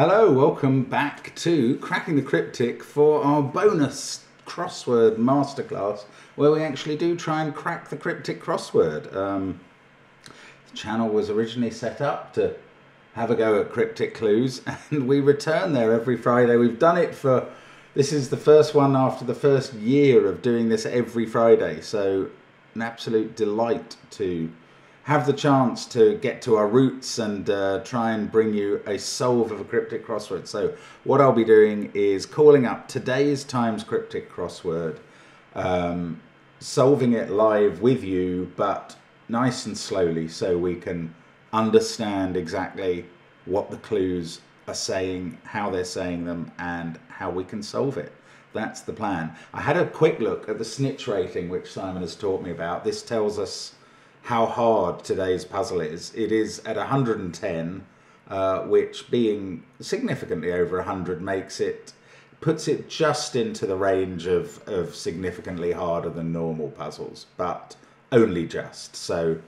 Hello, welcome back to Cracking the Cryptic for our bonus crossword masterclass, where we actually do try and crack the cryptic crossword. The channel was originally set up to have a go at cryptic clues, and we return there every Friday. We've done it for, this is the first one after the first year of doing this every Friday, so an absolute delight to have the chance to get to our roots and try and bring you a solve of a cryptic crossword. So what I'll be doing is calling up today's Times cryptic crossword, solving it live with you, but nice and slowly so we can understand exactly what the clues are saying, how they're saying them, and how we can solve it. That's the plan. I had a quick look at the snitch rating, which Simon has taught me about. This tells us how hard today's puzzle is. It is at 110, which being significantly over 100 puts it just into the range of significantly harder than normal puzzles, but only just. So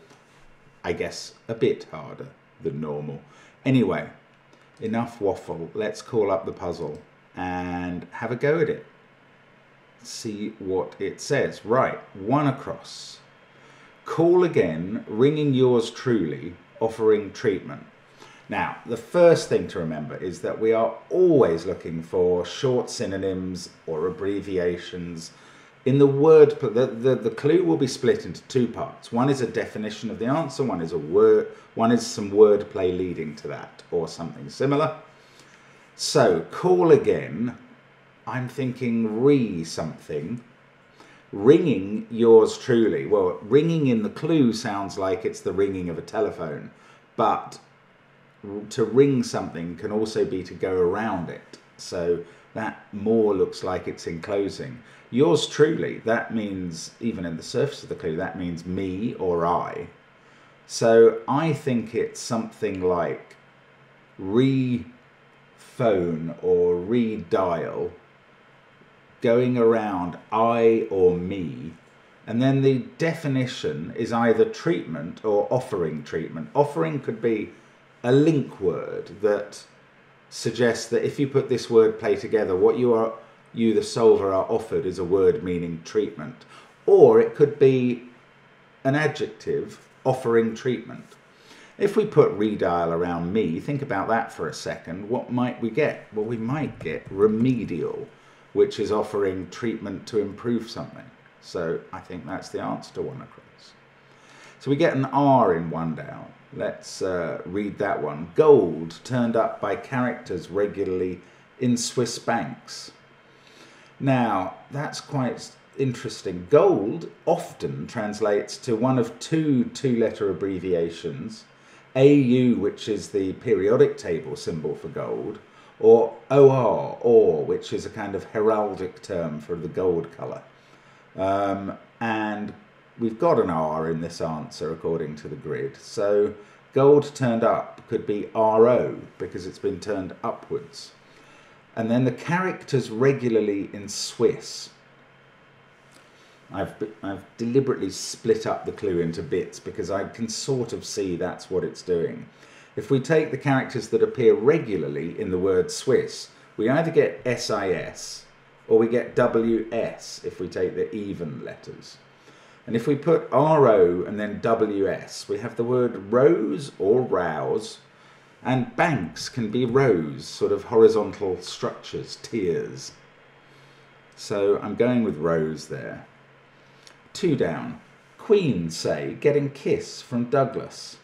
I guess a bit harder than normal. Anyway, enough waffle. Let's call up the puzzle and have a go at it. See what it says. Right, one across. Call again, ringing yours truly, offering treatment. Now, the first thing to remember is that we are always looking for short synonyms or abbreviations. In the word, the clue will be split into two parts. One is a definition of the answer, one is a word, one is some wordplay leading to that, or something similar. So, call again, I'm thinking something. Ringing yours truly. Well, ringing in the clue sounds like it's the ringing of a telephone, but to ring something can also be to go around it. So that more looks like it's enclosing. Yours truly, that means, even in the surface of the clue, that means me or I. So I think it's something like re-phone or redial, going around I or me, and then the definition is either treatment or offering treatment. Offering could be a link word that suggests that if you put this word play together, what you the solver are offered is a word meaning treatment. Or it could be an adjective offering treatment. If we put redial around me, think about that for a second, what might we get? Well, we might get remedial, which is offering treatment to improve something. So I think that's the answer to one across. So we get an R in one down. Let's read that one. Gold turned up by characters regularly in Swiss banks. Now, that's quite interesting. Gold often translates to one of two-letter abbreviations, AU, which is the periodic table symbol for gold, or OR, which is a kind of heraldic term for the gold colour. And we've got an R in this answer according to the grid. So gold turned up could be RO because it's been turned upwards. And then the characters regularly in Swiss. I've deliberately split up the clue into bits because I can sort of see that's what it's doing. If we take the characters that appear regularly in the word Swiss, we either get SIS or we get WS if we take the even letters. And if we put RO and then WS, we have the word rose or rouse, and banks can be rows, sort of horizontal structures, tiers. So I'm going with rose there. Two down. Queen, say, getting kiss from Douglas.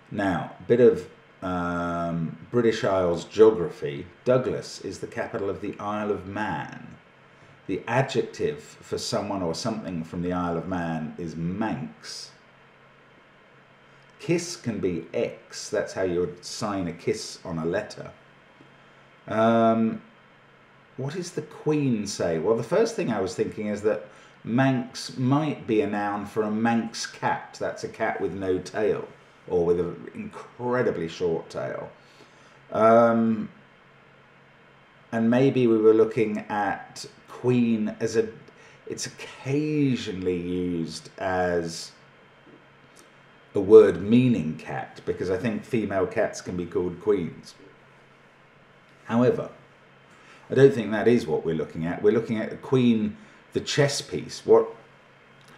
Now, a bit of British Isles geography. Douglas is the capital of the Isle of Man. The adjective for someone or something from the Isle of Man is Manx. Kiss can be X. That's how you would sign a kiss on a letter. What is the Queen say? Well, the first thing I was thinking is that Manx might be a noun for a Manx cat. That's a cat with no tail, or with an incredibly short tail. And maybe we were looking at queen as it's occasionally used as a word meaning cat, because I think female cats can be called queens. However, I don't think that is what we're looking at. We're looking at a queen, the chess piece. What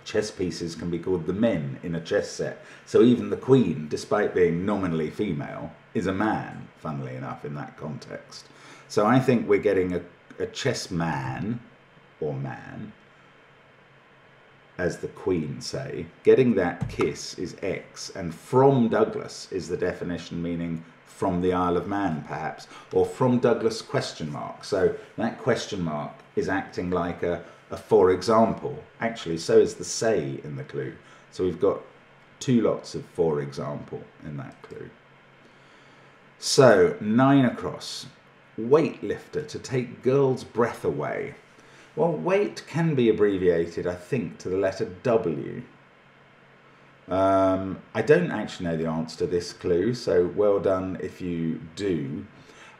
chess pieces can be called the men in a chess set. So even the queen, despite being nominally female, is a man, funnily enough, in that context. So I think we're getting a chess man, or man, as the Queen say. Getting that kiss is X, and from Douglas is the definition, meaning from the Isle of Man, perhaps, or from Douglas question mark. So that question mark is acting like a for example. Actually, so is the say in the clue. So we've got two lots of for example in that clue. So 9 across. Weightlifter, to take girl's breath away. Well, weight can be abbreviated, I think, to the letter W. I don't actually know the answer to this clue, so well done if you do.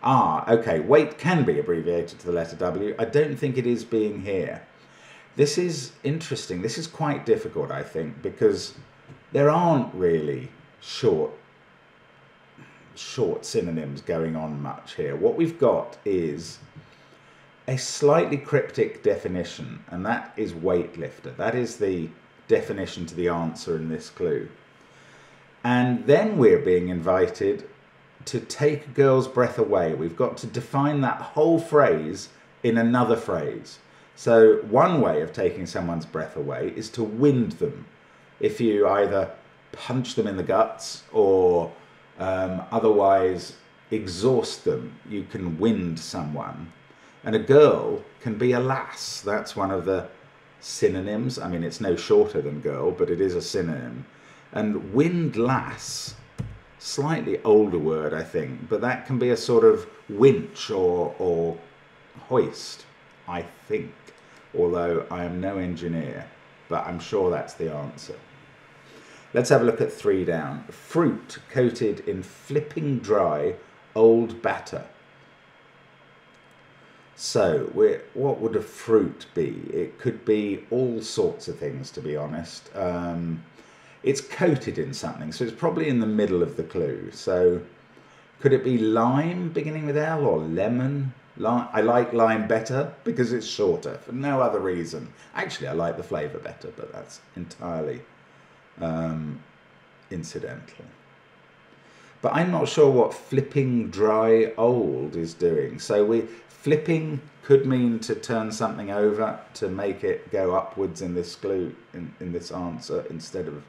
Okay, weight can be abbreviated to the letter W. I don't think it is being here. This is interesting. This is quite difficult, I think, because there aren't really short synonyms going on much here. What we've got is a slightly cryptic definition, and that is weightlifter. That is the definition to the answer in this clue. And then we're being invited to take a girl's breath away. We've got to define that whole phrase in another phrase. So one way of taking someone's breath away is to wind them. If you either punch them in the guts or otherwise exhaust them, you can wind someone. And a girl can be a lass. That's one of the synonyms. I mean, it's no shorter than girl, but it is a synonym. And windlass, slightly older word, I think, but that can be a sort of winch or hoist, I think. Although I am no engineer, but I'm sure that's the answer. Let's have a look at 3 down. Fruit coated in flipping dry old batter. So, what would a fruit be? It could be all sorts of things, to be honest. It's coated in something, so it's probably in the middle of the clue. So, could it be lime, beginning with L, or lemon? I like lime better because it's shorter, for no other reason. Actually, I like the flavour better, but that's entirely incidental. But I'm not sure what flipping dry old is doing. So flipping could mean to turn something over, to make it go upwards in this clue, in this answer, instead of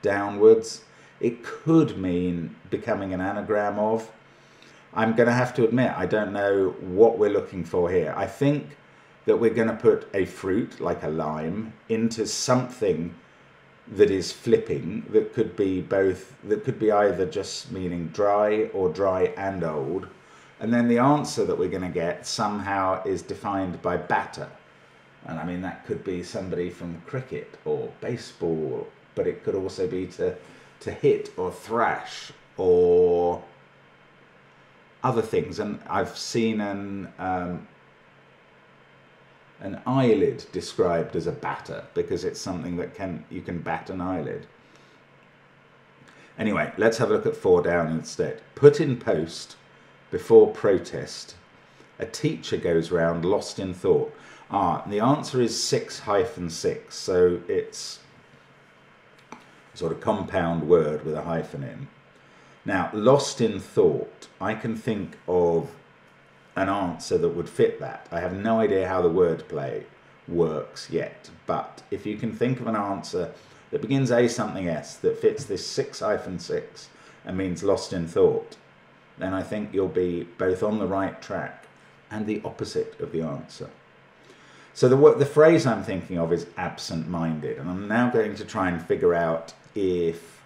downwards. It could mean becoming an anagram of. I'm going to have to admit, I don't know what we're looking for here. I think that we're going to put a fruit, like a lime, into something that is flipping, that could be both, that could be either just meaning dry or dry and old. And then the answer that we're going to get somehow is defined by batter. And I mean, that could be somebody from cricket or baseball, but it could also be to hit or thrash or other things. And I've seen an eyelid described as a batter because it's something that you can bat an eyelid. Anyway, let's have a look at 4 down instead. Put in post before protest. A teacher goes round lost in thought. The answer is 6-6, so it's a sort of compound word with a hyphen in. Now, lost in thought, I can think of an answer that would fit that. I have no idea how the wordplay works yet, but if you can think of an answer that begins A something S that fits this 6-6 and means lost in thought, then I think you'll be both on the right track and the opposite of the answer. So the phrase I'm thinking of is absent-minded, and I'm now going to try and figure out if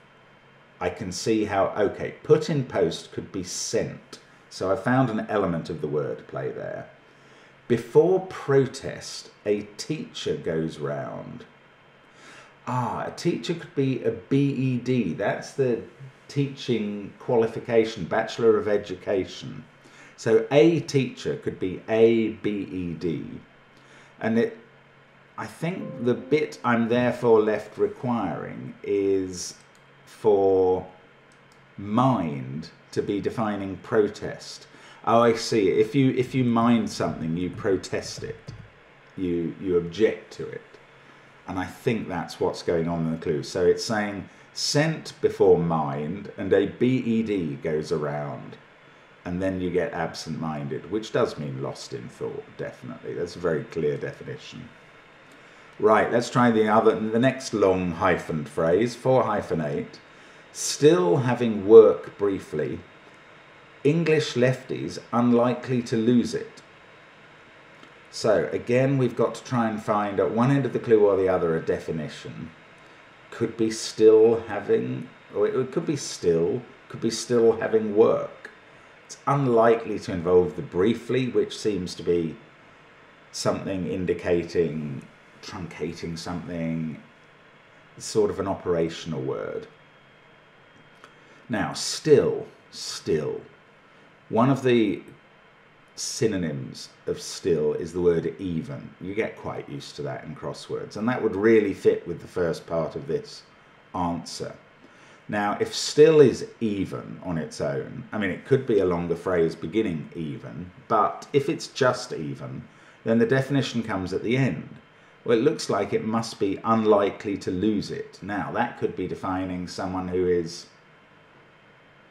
I can see how, okay, put in post could be sent. So I found an element of the wordplay there. Before protest, a teacher goes round. A teacher could be a BEd. That's the teaching qualification, Bachelor of Education. So a teacher could be a BEd. And I think the bit I'm therefore left requiring is for mind to be defining protest. Oh, I see. If you mind something, you protest it. You object to it. And I think that's what's going on in the clue. So it's saying sent before mind, and a BED goes around, and then you get absent-minded, which does mean lost in thought, definitely. That's a very clear definition. Right, let's try the next long hyphened phrase, 4-8. Still having work briefly, English lefties unlikely to lose it. So again, we've got to try and find at one end of the clue or the other a definition. Could be still having, or it could be still having work. It's unlikely to involve the briefly, which seems to be something indicating, truncating something, sort of an operational word. Now, still. One of the synonyms of still is the word even. You get quite used to that in crosswords, and that would really fit with the first part of this answer. Now, if still is even on its own, I mean, it could be a longer phrase beginning even, but if it's just even, then the definition comes at the end. Well, it looks like it must be unlikely to lose it. Now, that could be defining someone who is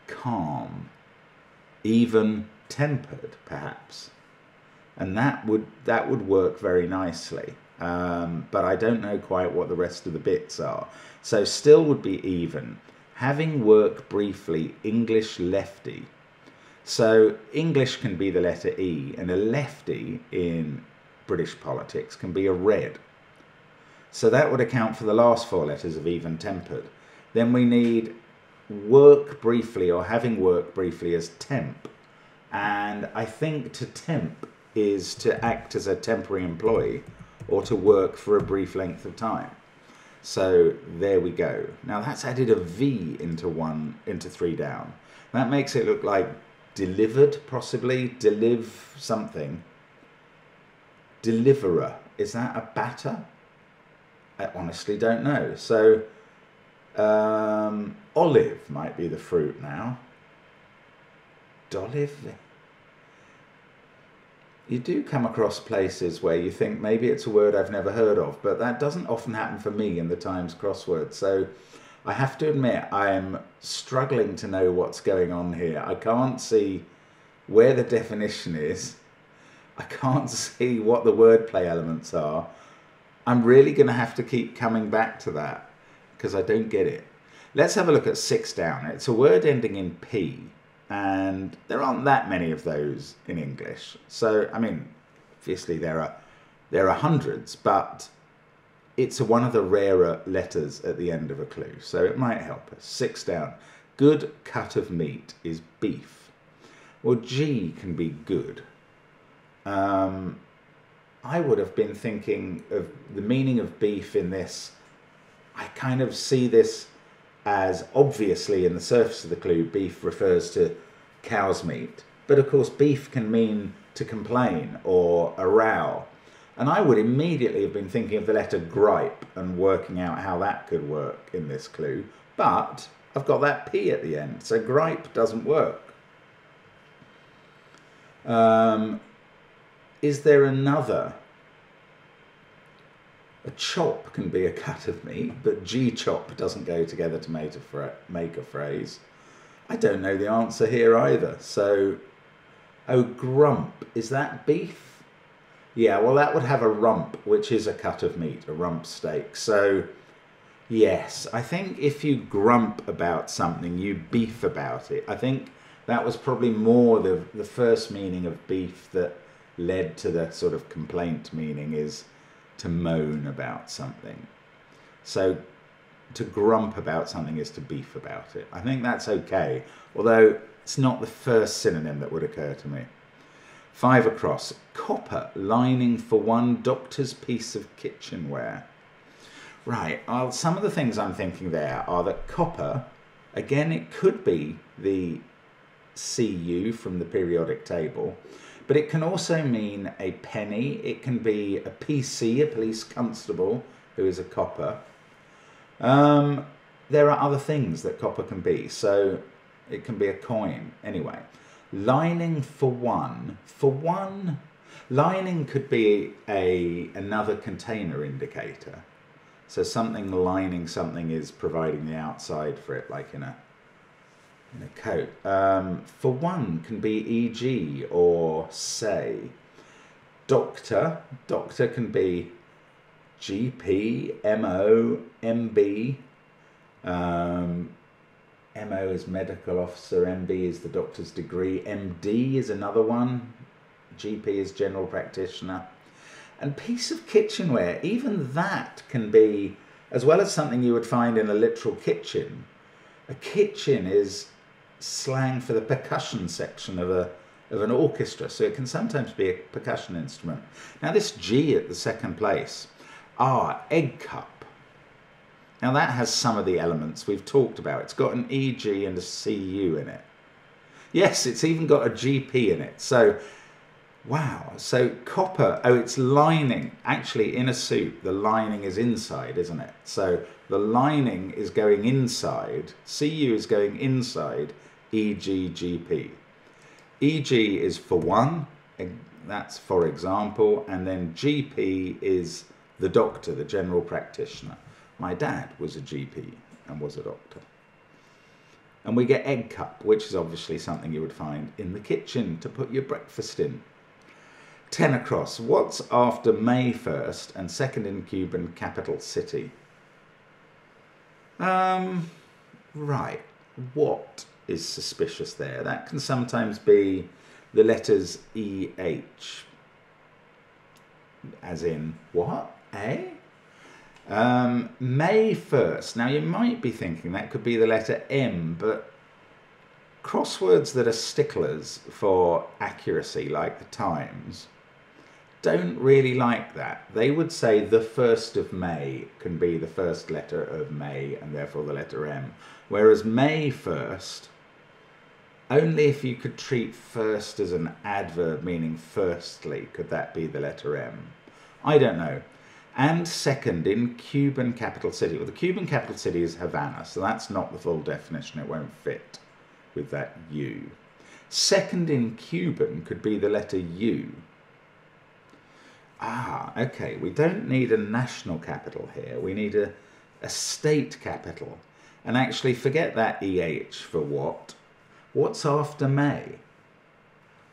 calm, even-tempered, perhaps. And that would work very nicely. But I don't know quite what the rest of the bits are. So still would be even. Having work briefly, English lefty. So English can be the letter E, and a lefty in British politics can be a red. So that would account for the last 4 letters of even-tempered. Then we need work briefly, or having work briefly, as temp. And I think to temp is to act as a temporary employee or to work for a brief length of time. So there we go. Now that's added a V into 3 down. That makes it look like delivered, possibly. Deliv something. Deliverer. Is that a batter? I honestly don't know. So olive might be the fruit now. Dolive. You do come across places where you think maybe it's a word I've never heard of, but that doesn't often happen for me in the Times crossword. So I have to admit I'm struggling to know what's going on here. I can't see where the definition is. I can't see what the wordplay elements are. I'm really going to have to keep coming back to that because I don't get it. Let's have a look at 6 down. It's a word ending in P. And there aren't that many of those in English. So, I mean, obviously there are hundreds, but it's one of the rarer letters at the end of a clue. So it might help us. 6 down. Good cut of meat is beef. Well, G can be good. I would have been thinking of the meaning of beef in this. I kind of see this as, obviously in the surface of the clue, beef refers to cow's meat. But of course beef can mean to complain or a row. And I would immediately have been thinking of the letter gripe and working out how that could work in this clue. But I've got that P at the end, so gripe doesn't work. Is there another? A chop can be a cut of meat, but G-chop doesn't go together to make a phrase. I don't know the answer here either. So, oh, grump, is that beef? Yeah, well, that would have a rump, which is a cut of meat, a rump steak. So, yes, I think if you grump about something, you beef about it. I think that was probably more the first meaning of beef that led to the sort of complaint meaning is to moan about something. So to grump about something is to beef about it. I think that's okay, although it's not the first synonym that would occur to me. 5 across. Copper lining for one doctor's piece of kitchenware. Right, some of the things I'm thinking there are that copper, again, it could be the Cu from the periodic table, but it can also mean a penny. It can be a PC, a police constable, who is a copper. there are other things that copper can be. So it can be a coin. Anyway, lining for one. Lining could be another container indicator. So something lining something is providing the outside for it, like in a coat. For one can be e.g. or say. Doctor can be GP, MO, MB. MO is medical officer, MB is the doctor's degree, MD is another one, GP is general practitioner. And piece of kitchenware, even that can be, as well as something you would find in a literal kitchen, a kitchen is slang for the percussion section of an orchestra, so it can sometimes be a percussion instrument. Now this G at the second place, egg cup. Now that has some of the elements we've talked about. It's got an EG and a CU in it. Yes, it's even got a GP in it. So, wow. So copper, it's lining. Actually, in a suit, the lining is inside, isn't it? So the lining is going inside. CU is going inside. EG, GP. EG is for one. That's for example. And then GP is the doctor, the general practitioner. My dad was a GP and was a doctor. And we get egg cup, which is obviously something you would find in the kitchen to put your breakfast in. 10 across. What's after May 1st and second in Cuban capital city? Right. What is suspicious there? That can sometimes be the letters EH. As in, what? A? May 1st. Now you might be thinking that could be the letter M, but crosswords that are sticklers for accuracy, like the Times, don't really like that. They would say the 1st of May can be the first letter of May and therefore the letter M. Whereas May 1st, only if you could treat first as an adverb meaning firstly could that be the letter M. I don't know. And second in Cuban capital city. Well, the Cuban capital city is Havana, so that's not the full definition. It won't fit with that U. Second in Cuban could be the letter U. Okay. We don't need a national capital here. We need a state capital. And actually, forget that EH for what. What's after May?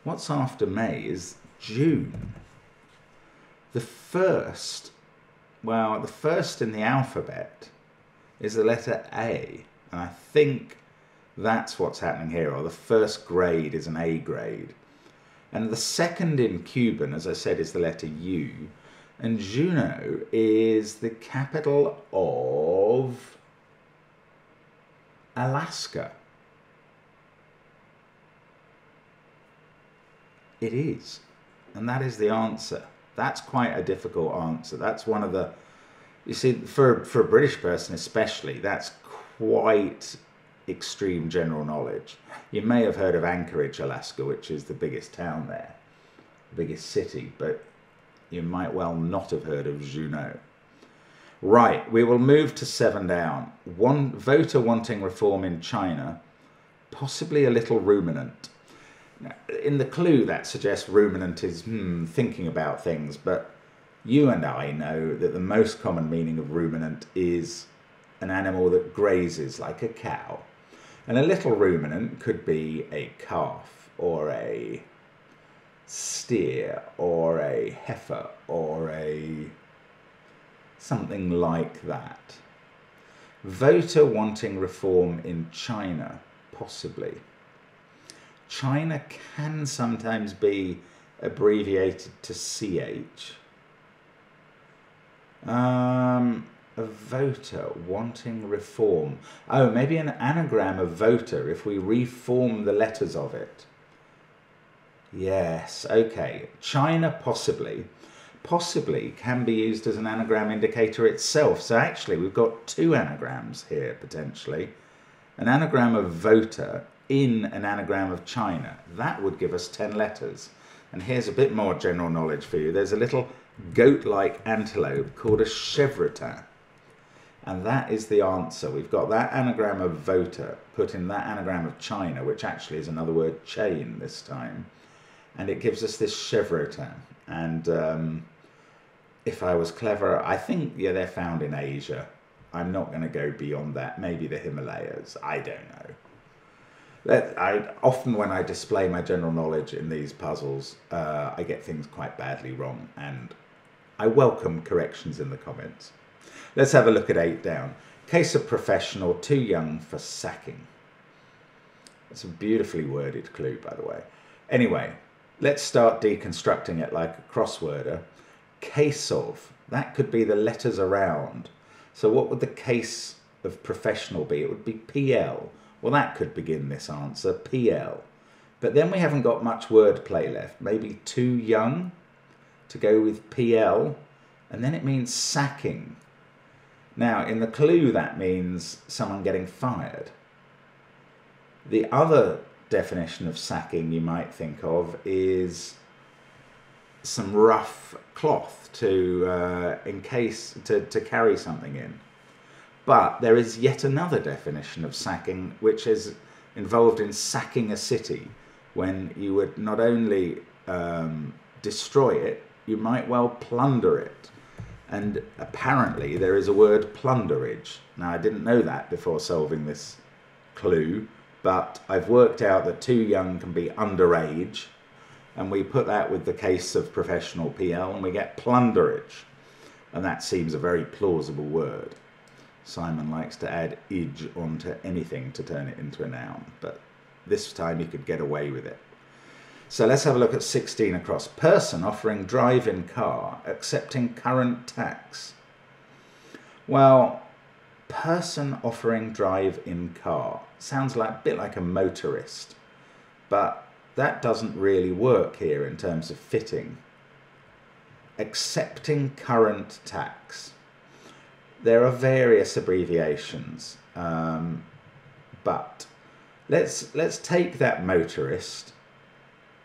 What's after May is June. The first... Well, the first in the alphabet is the letter A, and I think that's what's happening here, or the first grade is an A grade. And the second in Cuban, as I said, is the letter U, and Juneau is the capital of Alaska. It is, and that is the answer. That's quite a difficult answer. That's one of the, you see, for a British person especially, that's quite extreme general knowledge. You may have heard of Anchorage, Alaska, which is the biggest town there, the biggest city, but you might well not have heard of Juneau. Right, we will move to 7 down. One voter wanting reform in China, possibly a little ruminant. In the clue, that suggests ruminant is thinking about things, but you and I know that the most common meaning of ruminant is an animal that grazes, like a cow. And a little ruminant could be a calf, or a steer, or a heifer, or a something like that. Voter wanting reform in China, possibly. China can sometimes be abbreviated to CH. A voter wanting reform. Oh, maybe an anagram of voter if we reform the letters of it. Yes, okay. China possibly. Possibly can be used as an anagram indicator itself. So actually we've got 2 anagrams here potentially. An anagram of voter in an anagram of China. That would give us 10 letters. And here's a bit more general knowledge for you. There's a little goat-like antelope called a chevrotin. And that is the answer. We've got that anagram of voter put in that anagram of China, which actually is another word, chain this time. And it gives us this chevrotin. And if I was clever, I think, yeah, they're found in Asia. I'm not going to go beyond that. Maybe the Himalayas. I don't know. Often when I display my general knowledge in these puzzles, I get things quite badly wrong. And I welcome corrections in the comments. Let's have a look at 8 down. Case of professional, too young for sacking. That's a beautifully worded clue, by the way. Anyway, let's start deconstructing it like a crossworder. Case of, that could be the letters around. So what would the case of professional be? It would be PL. Well, that could begin this answer, PL. But then we haven't got much wordplay left. Maybe too young to go with PL. And then it means sacking. Now, in the clue, that means someone getting fired. The other definition of sacking you might think of is some rough cloth to carry something in. But there is yet another definition of sacking, which is involved in sacking a city, when you would not only destroy it, you might well plunder it. And apparently there is a word plunderage. Now, I didn't know that before solving this clue, but I've worked out that too young can be underage, and we put that with the case of professional PL, and we get plunderage. And that seems a very plausible word. Simon likes to add age onto anything to turn it into a noun, but this time you could get away with it. So let's have a look at 16 across. Person offering drive-in car, accepting current tax. Well, person offering drive-in car sounds like a bit like a motorist, but that doesn't really work here in terms of fitting. Accepting current tax. There are various abbreviations, but let's take that motorist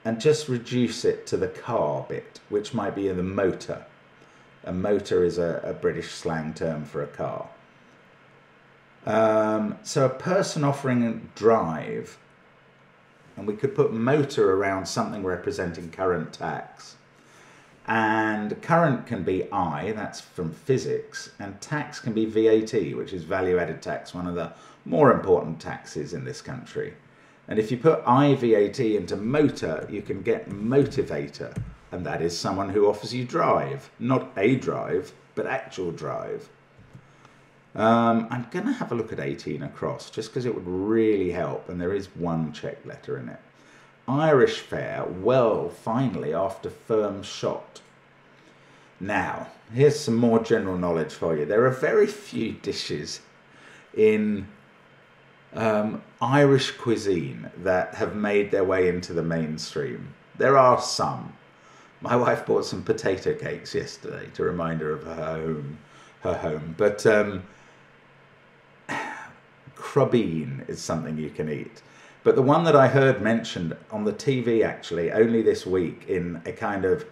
and just reduce it to the car bit, which might be in the motor. A motor is a British slang term for a car. So a person offering a drive, and we could put motor around something representing current tax. And current can be I, that's from physics, and tax can be VAT, which is value-added tax, one of the more important taxes in this country. And if you put IVAT into motor, you can get motivator, and that is someone who offers you drive. Not a drive, but actual drive. I'm going to have a look at 18 across, just because it would really help, and there is one check letter in it. Irish fare, well, finally, after firm shot. Now, here's some more general knowledge for you. There are very few dishes in Irish cuisine that have made their way into the mainstream. There are some. My wife bought some potato cakes yesterday to remind her of her home. But crubbeen is something you can eat. But the one that I heard mentioned on the TV actually only this week in a kind of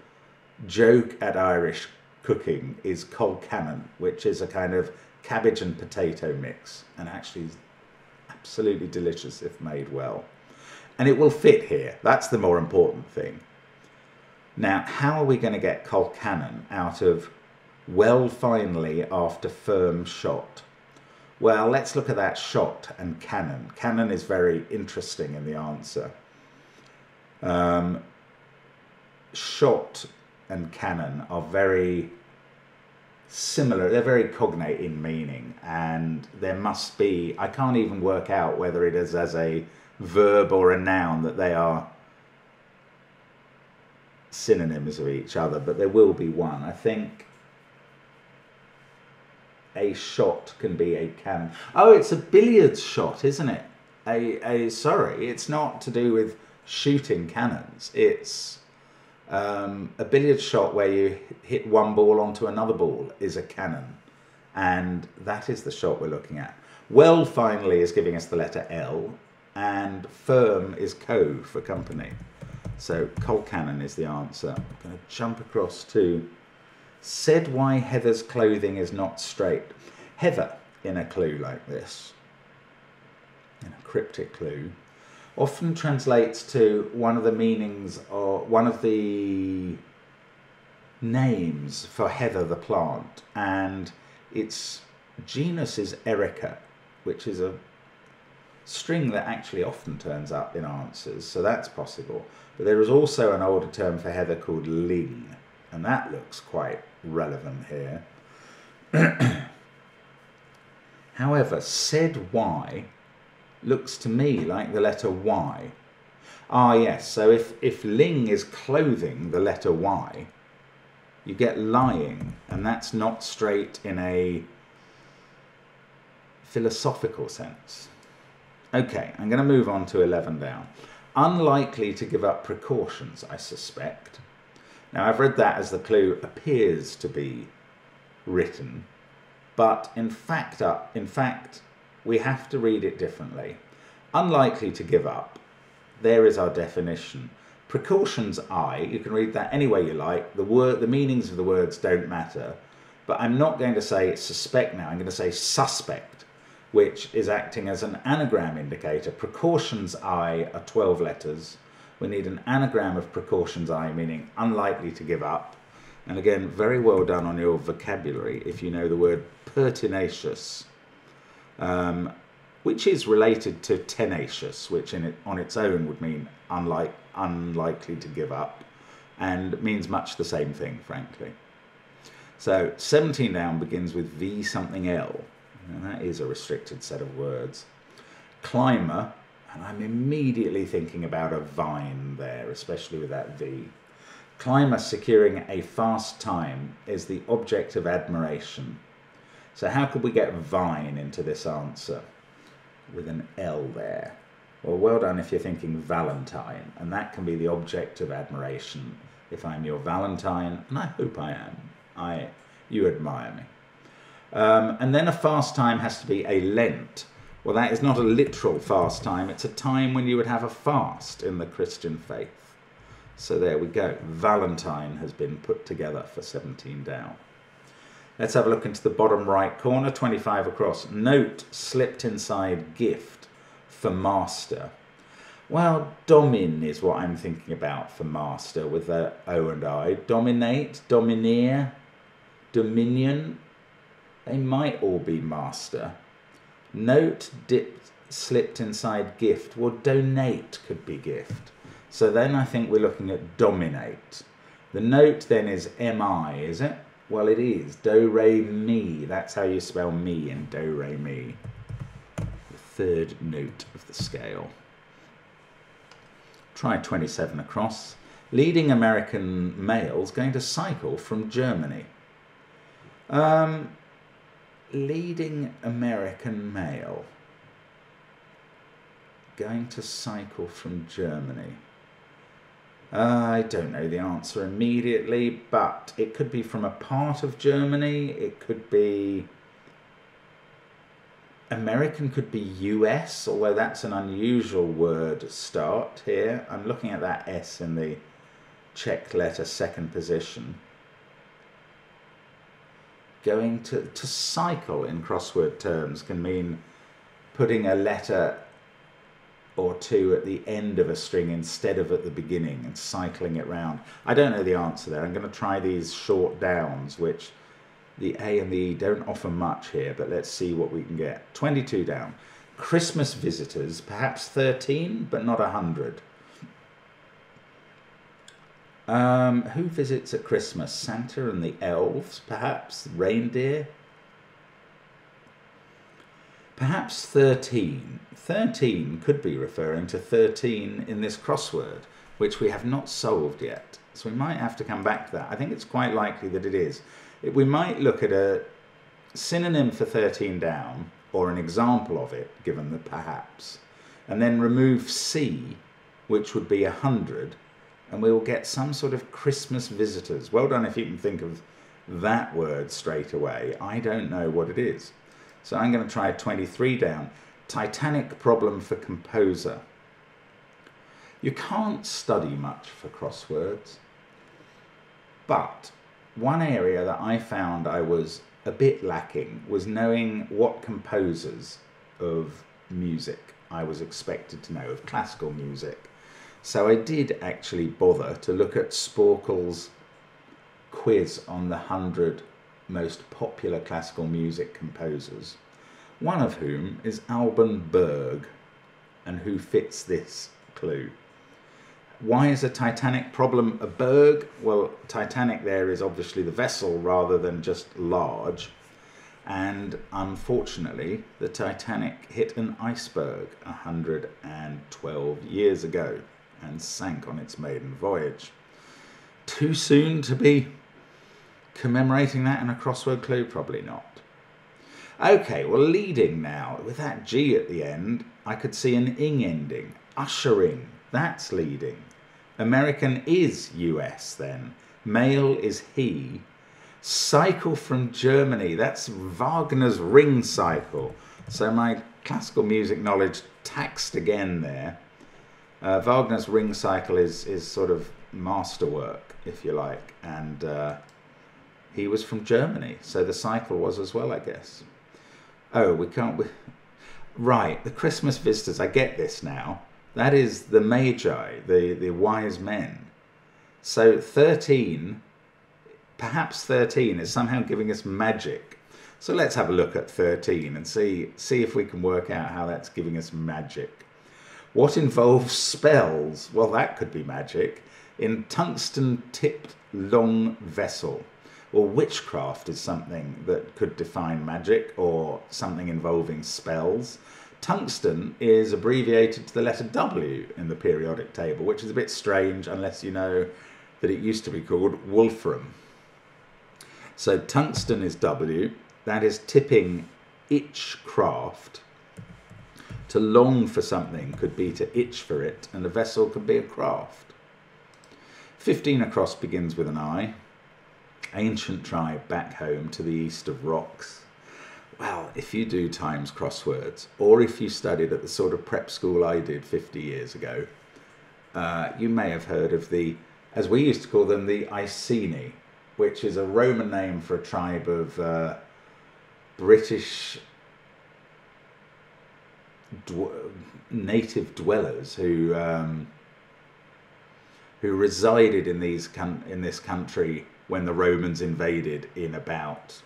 joke at Irish cooking is colcannon, which is a kind of cabbage and potato mix, and actually is absolutely delicious if made well. And it will fit here. That's the more important thing. Now, how are we going to get colcannon out of well finally after firm shot? Well, let's look at that shot and cannon. Cannon is very interesting in the answer. Shot and cannon are very similar. They're very cognate in meaning, and there must be, I can't even work out whether it is as a verb or a noun that they are synonyms of each other, but there will be one. I think a shot can be a cannon. Oh, it's a billiards shot, isn't it? Sorry, it's not to do with shooting cannons. It's a billiards shot where you hit one ball onto another ball is a cannon. And that is the shot we're looking at. Well, finally, is giving us the letter L, and firm is co for company. So colcannon is the answer. I'm going to jump across to said why Heather's clothing is not straight. Heather in a clue like this, in a cryptic clue, often translates to one of the meanings or one of the names for heather the plant, and its genus is Erica, which is a string that actually often turns up in answers, so that's possible. But there is also an older term for heather called ling, and that looks quite relevant here. However, said Y looks to me like the letter Y. Ah yes, so if ling is clothing the letter Y, you get lying, and that's not straight in a philosophical sense. Okay, I'm going to move on to 11 down. Unlikely to give up precautions, I suspect. Now, I've read that as the clue appears to be written, but in fact, we have to read it differently. Unlikely to give up, there is our definition. Precautions, you can read that any way you like. The meanings of the words don't matter, but I'm not going to say suspect now, I'm going to say suspect, which is acting as an anagram indicator. Precautions are 12 letters. We need an anagram of precautions meaning unlikely to give up. And again, very well done on your vocabulary if you know the word pertinacious, which is related to tenacious, which on its own would mean unlikely to give up, and means much the same thing, frankly. So 17 down begins with V something L, and that is a restricted set of words. Climber, and I'm immediately thinking about a vine there, especially with that V. Climber securing a fast time is the object of admiration. So how could we get vine into this answer with an L there? Well, well done if you're thinking Valentine, and that can be the object of admiration if I'm your Valentine, and I hope I am. You admire me. And then a fast time has to be a Lent. Well, that is not a literal fast time, it's a time when you would have a fast in the Christian faith. So there we go. Valentine has been put together for 17 down. Let's have a look into the bottom right corner, 25 across. Note slipped inside gift for master. Well, domin is what I'm thinking about for master with the O and I. Dominate, domineer, dominion. They might all be master. Note slipped inside gift. Well, donate could be gift. So then I think we're looking at dominate. The note then is M-I, is it? Well, it is. Do, re, mi. That's how you spell me in do, re, mi. The third note of the scale. Try 27 across. Leading American males going to cycle from Germany. Leading American male going to cycle from Germany. I don't know the answer immediately, but it could be from a part of Germany. It could be American, could be US, although that's an unusual word start here. I'm looking at that S in the Czech letter second position. Going to cycle in crossword terms can mean putting a letter or two at the end of a string instead of at the beginning and cycling it round. I don't know the answer there. I'm going to try these short downs, which the A and the E don't offer much here, but let's see what we can get. 22 down. Christmas visitors, perhaps 13, but not 100. Who visits at Christmas? Santa and the elves, perhaps? Reindeer? Perhaps 13. 13 could be referring to 13 in this crossword, which we have not solved yet. So we might have to come back to that. I think it's quite likely that it is. We might look at a synonym for 13 down, or an example of it, given the perhaps, and then remove C, which would be 100, and we will get some sort of Christmas visitors. Well done if you can think of that word straight away. I don't know what it is. So I'm going to try 23 down. Titanic problem for composer. You can't study much for crosswords, but one area that I found I was a bit lacking was knowing what composers of music I was expected to know, of classical music. So I did actually bother to look at Sporkel's quiz on the 100 most popular classical music composers, one of whom is Alban Berg, and who fits this clue. Why is a Titanic problem a berg? Well, Titanic there is obviously the vessel rather than just large. And unfortunately, the Titanic hit an iceberg 112 years ago and sank on its maiden voyage. Too soon to be commemorating that in a crossword clue? Probably not. Okay, well, leading now. With that G at the end, I could see an ing ending. Ushering, that's leading. American is US then. Male is he. Cycle from Germany, that's Wagner's Ring Cycle. So my classical music knowledge taxed again there. Wagner's Ring Cycle is sort of masterwork, if you like, and he was from Germany, so the cycle was as well, I guess. Oh, we can't... Right, the Christmas visitors, I get this now. That is the Magi, the wise men. So 13, perhaps 13 is somehow giving us magic. So let's have a look at 13 and see if we can work out how that's giving us magic. What involves spells? Well, that could be magic. In tungsten-tipped long vessel. Well, witchcraft is something that could define magic or something involving spells. Tungsten is abbreviated to the letter W in the periodic table, which is a bit strange unless you know that it used to be called wolfram. So tungsten is W, that is tipping itchcraft. To long for something could be to itch for it, and a vessel could be a craft. 15 across begins with an I. Ancient tribe back home to the east of rocks. Well, if you do Times crosswords, or if you studied at the sort of prep school I did 50 years ago, you may have heard of the, as we used to call them, the Iceni, which is a Roman name for a tribe of British native dwellers who resided in this country when the Romans invaded in about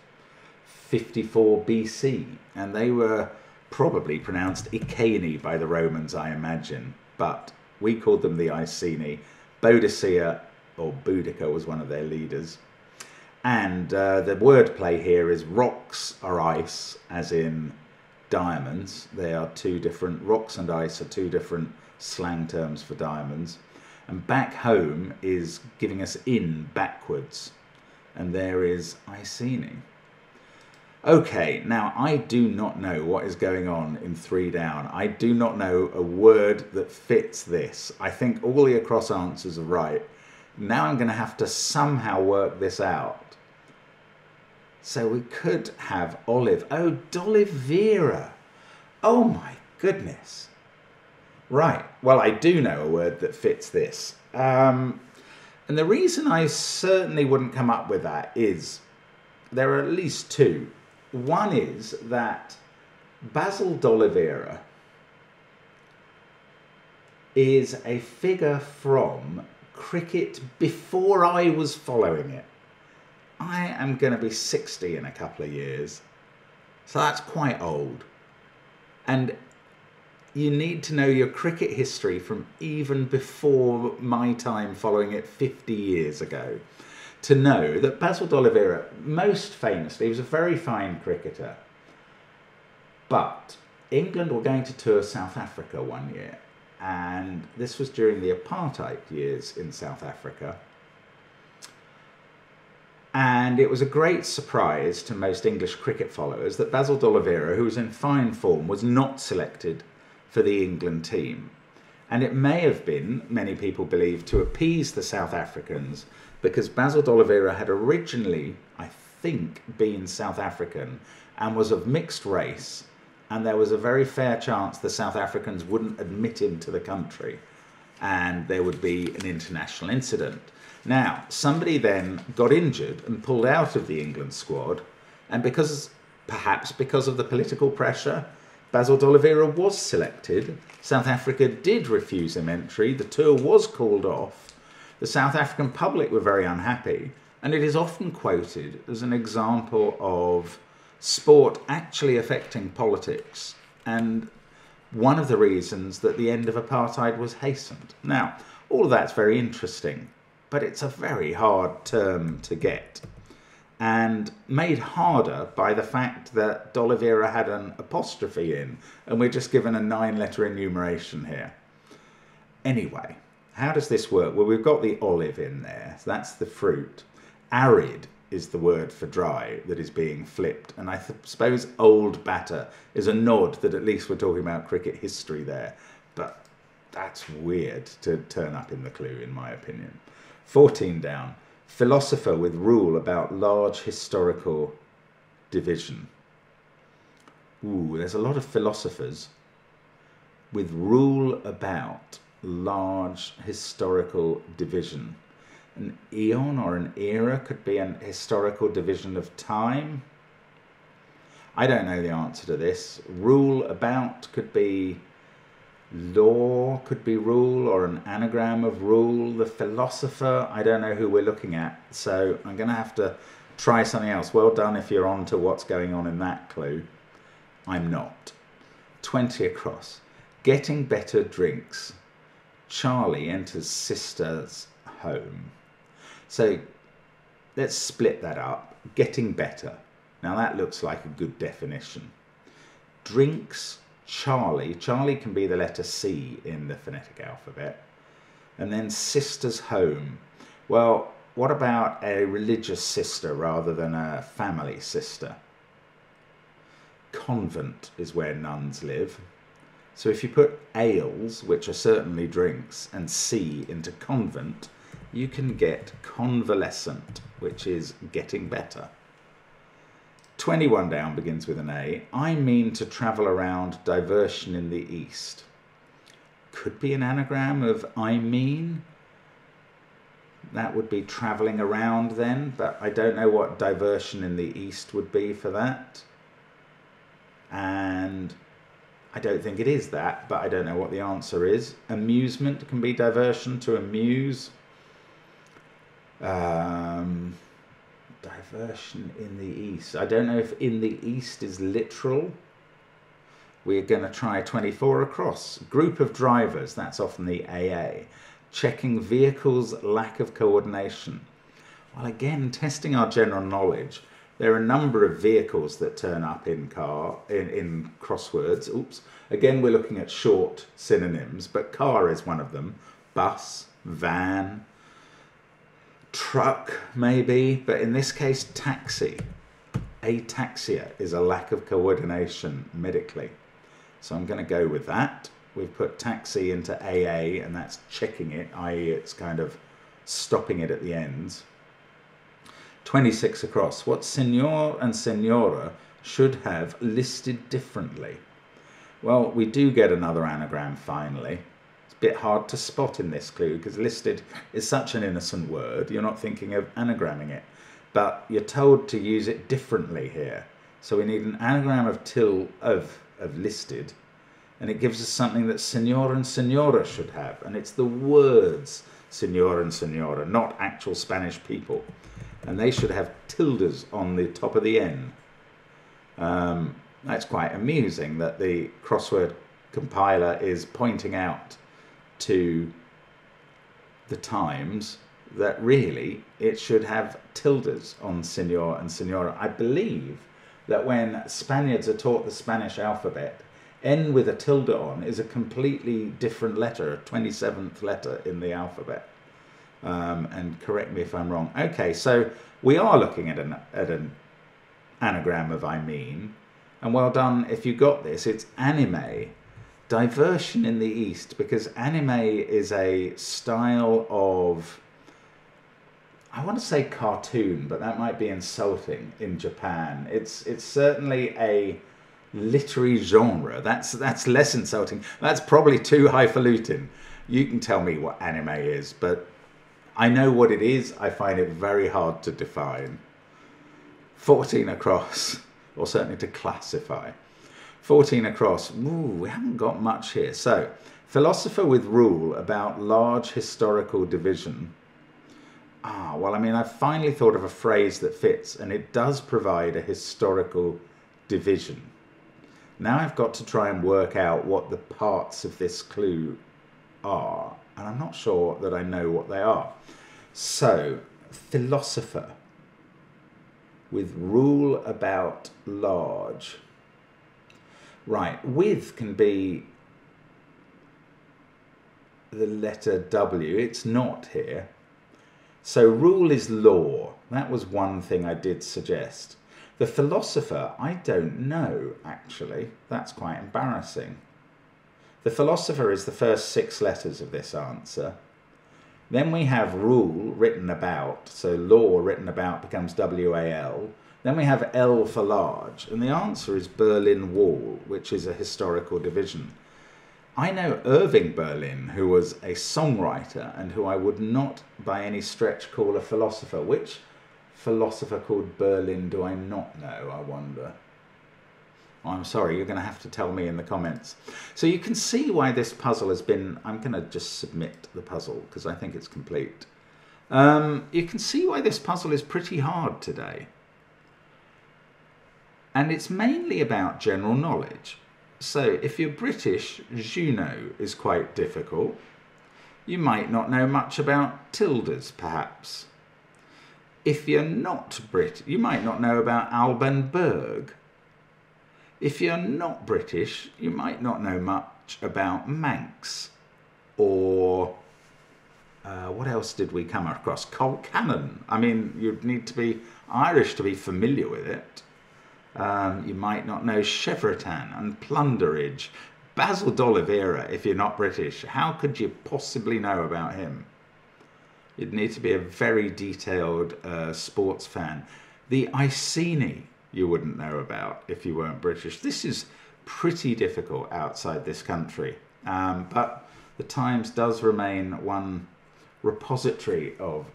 54 BC, and they were probably pronounced Iceni by the Romans, I imagine, but we called them the Iceni. Boadicea, or Boudica, was one of their leaders. And the wordplay here is rocks are ice, as in diamonds. They are two different, rocks and ice are two different slang terms for diamonds. And back home is giving us in backwards. And there is Iceni. Okay, now I do not know what is going on in 3 down. I do not know a word that fits this. I think all the across answers are right. Now I'm going to have to somehow work this out. So we could have olive. Oh, d'Oliveira. Oh my goodness. Right, well, I do know a word that fits this. And the reason I certainly wouldn't come up with that is there are at least two. One is that Basil d'Oliveira is a figure from cricket before I was following it. I am going to be 60 in a couple of years, so that's quite old. And you need to know your cricket history from even before my time following it 50 years ago to know that Basil d'Oliveira, most famously, was a very fine cricketer. But England were going to tour South Africa one year, and this was during the apartheid years in South Africa. And it was a great surprise to most English cricket followers that Basil d'Oliveira, who was in fine form, was not selected for the England team. And it may have been, many people believe, to appease the South Africans, because Basil d'Oliveira had originally, I think, been South African and was of mixed race, and there was a very fair chance the South Africans wouldn't admit him to the country and there would be an international incident. Now, somebody then got injured and pulled out of the England squad, And perhaps because of the political pressure, Basil d'Oliveira was selected. South Africa did refuse him entry. The tour was called off. The South African public were very unhappy, and it is often quoted as an example of sport actually affecting politics, and one of the reasons that the end of apartheid was hastened. Now, all of that's very interesting, but it's a very hard term to get, and made harder by the fact that d'Oliveira had an apostrophe in, and we're just given a 9-letter enumeration here. Anyway, how does this work? Well, we've got the olive in there, so that's the fruit. Arid is the word for dry that is being flipped, and I suppose old batter is a nod that at least we're talking about cricket history there, but that's weird to turn up in the clue, in my opinion. 14 down. Philosopher with rule about large historical division. Ooh, there's a lot of philosophers with rule about large historical division. An eon or an era could be an historical division of time. I don't know the answer to this. Rule about could be law, could be rule, or an anagram of rule. The philosopher, I don't know who we're looking at, so I'm going to have to try something else. Well done if you're on to what's going on in that clue. I'm not. 20 across. Getting better drinks. Charlie enters sister's home. So let's split that up. Getting better. Now that looks like a good definition. Drinks, Charlie. Charlie can be the letter C in the phonetic alphabet. And then sister's home. Well, what about a religious sister rather than a family sister? Convent is where nuns live. So if you put ales, which are certainly drinks, and C into convent, you can get convalescent, which is getting better. 21 down begins with an A. I mean to travel around diversion in the east. Could be an anagram of I mean. That would be travelling around then, but I don't know what diversion in the east would be for that. And I don't think it is that, but I don't know what the answer is. Amusement can be diversion to amuse. Diversion in the east. I don't know if in the east is literal. We're going to try 24 across. Group of drivers, that's often the AA. Checking vehicles' lack of coordination. Well, again, testing our general knowledge. There are a number of vehicles that turn up in crosswords. Oops. Again, we're looking at short synonyms, but car is one of them. Bus, van, truck maybe, but in this case, taxi. Ataxia is a lack of coordination medically. So I'm going to go with that. We've put taxi into AA, and that's checking it, i.e. it's kind of stopping it at the ends. 26 across. What senor and senora should have listed differently? Well, we do get another anagram finally. It's a bit hard to spot in this clue because listed is such an innocent word. You're not thinking of anagramming it, but you're told to use it differently here. So we need an anagram of listed, and it gives us something that senor and senora should have, and it's the words senor and senora, not actual Spanish people. And they should have tildes on the top of the N. That's quite amusing that the crossword compiler is pointing out to the Times that really it should have tildes on senor and senora. I believe that when Spaniards are taught the Spanish alphabet, N with a tilde on is a completely different letter, a 27th letter in the alphabet. And correct me if I'm wrong. Okay, so we are looking at an anagram of I mean, and well done if you got this. It's anime, diversion in the East, because anime is a style of, I want to say cartoon, but that might be insulting in Japan. It's certainly a literary genre. That's less insulting. That's probably too highfalutin. You can tell me what anime is, but I know what it is. I find it very hard to define. 14 across, or certainly to classify. 14 across, ooh, we haven't got much here. So, philosopher with rule about large historical division. Well, I mean, I've finally thought of a phrase that fits, and it does provide a historical division. Now I've got to try and work out what the parts of this clue are, and I'm not sure that I know what they are. So, philosopher with rule about large. Right, with can be the letter W. It's not here. So rule is law. That was one thing I did suggest. The philosopher, I don't know, actually. That's quite embarrassing. The philosopher is the first 6 letters of this answer. Then we have rule written about. So law written about becomes W-A-L. Then we have L for large. And the answer is Berlin Wall, which is a historical division. I know Irving Berlin, who was a songwriter and who I would not by any stretch call a philosopher. Which philosopher called Berlin do I not know, I wonder? Oh, I'm sorry, you're going to have to tell me in the comments. So you can see why this puzzle has been... I'm going to just submit the puzzle because I think it's complete. You can see why this puzzle is pretty hard today. And it's mainly about general knowledge. So if you're British, Juno is quite difficult. You might not know much about tildes, perhaps. If you're not Brit, you might not know about Alban Berg. If you're not British, you might not know much about Manx. Or, what else did we come across? Colcannon. I mean, you'd need to be Irish to be familiar with it. You might not know Chevrotan and Plunderage. Basil d'Oliveira, if you're not British, how could you possibly know about him? You'd need to be a very detailed sports fan. The Iceni you wouldn't know about if you weren't British. This is pretty difficult outside this country. But the Times does remain one repository of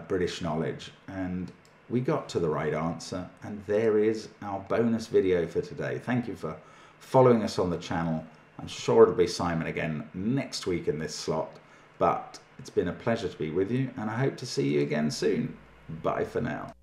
British knowledge. And we got to the right answer, and there is our bonus video for today. Thank you for following us on the channel. I'm sure it'll be Simon again next week in this slot, but it's been a pleasure to be with you, and I hope to see you again soon. Bye for now.